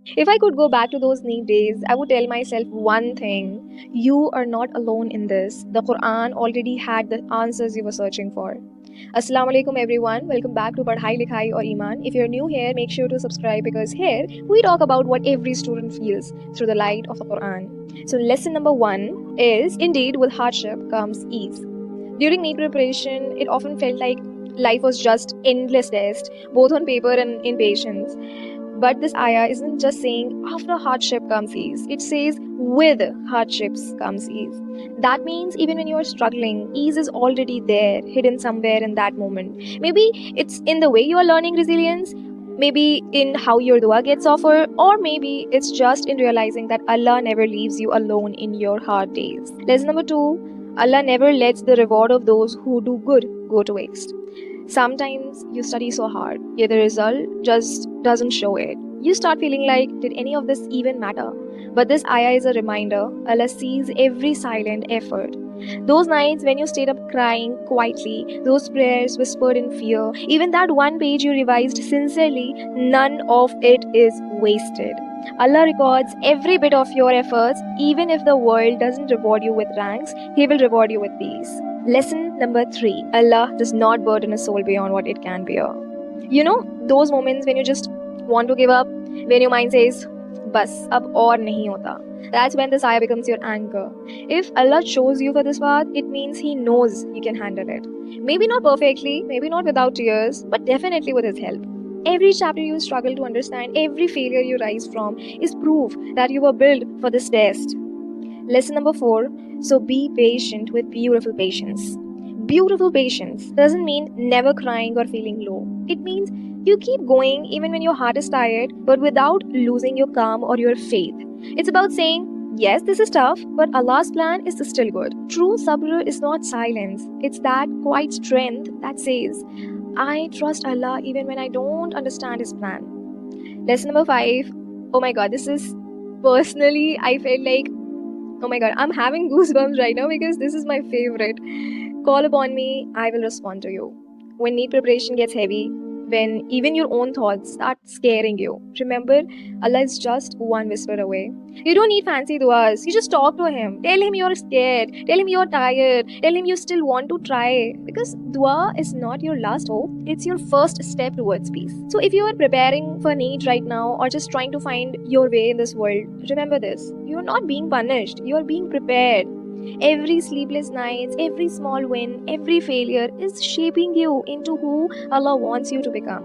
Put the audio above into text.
If I could go back to those NEET days, I would tell myself one thing: you are not alone in this. The Quran already had the answers you were searching for. Assalamu alaikum everyone. Welcome back to Padhai Likhai or Iman. If you're new here, make sure to subscribe because here we talk about what every student feels through the light of the Quran. So lesson number 1 is indeed with hardship comes ease. During NEET preparation, it often felt like life was just endless tests, both on paper and in patience. But this ayah isn't just saying after hardship comes ease, it says with hardships comes ease. That means even when you're struggling, ease is already there, hidden somewhere in that moment. Maybe it's in the way you are learning resilience, maybe in how your dua gets offered, or maybe it's just in realizing that Allah never leaves you alone in your hard days. Lesson number 2: Allah never lets the reward of those who do good go to waste. Sometimes you study so hard, yet the result just doesn't show it. You start feeling like, did any of this even matter? But this ayah is a reminder: Allah sees every silent effort. Those nights when you stayed up crying quietly, those prayers whispered in fear, even that one page you revised sincerely, none of it is wasted. Allah records every bit of your efforts. Even if the world doesn't reward you with ranks, He will reward you with peace. Lesson number 3: Allah does not burden a soul beyond what it can bear. You know, those moments when you just want to give up, when your mind says, Bas, ab aur nahi hota. That's when this ayah becomes your anchor. If Allah chose you for this path, it means He knows you can handle it. Maybe not perfectly, maybe not without tears, but definitely with His help. Every chapter you struggle to understand, every failure you rise from, is proof that you were built for this test. Lesson number 4: so be patient with beautiful patience. Beautiful patience doesn't mean never crying or feeling low. It means you keep going even when your heart is tired, but without losing your calm or your faith. It's about saying, yes, this is tough, but Allah's plan is still good. True sabr is not silence, it's that quiet strength that says, I trust Allah even when I don't understand His plan. Lesson number 5: oh my god, this is personally, I felt like, oh my god, I'm having goosebumps right now because this is my favorite. Call upon me, I will respond to you. When NEET preparation gets heavy, when even your own thoughts start scaring you, remember, Allah is just one whisper away. You don't need fancy duas. You just talk to Him. Tell Him you're scared. Tell Him you're tired. Tell Him you still want to try. Because dua is not your last hope, it's your first step towards peace. So if you are preparing for NEET right now or just trying to find your way in this world, remember this: you're not being punished, you're being prepared. Every sleepless nights, every small win, every failure is shaping you into who Allah wants you to become.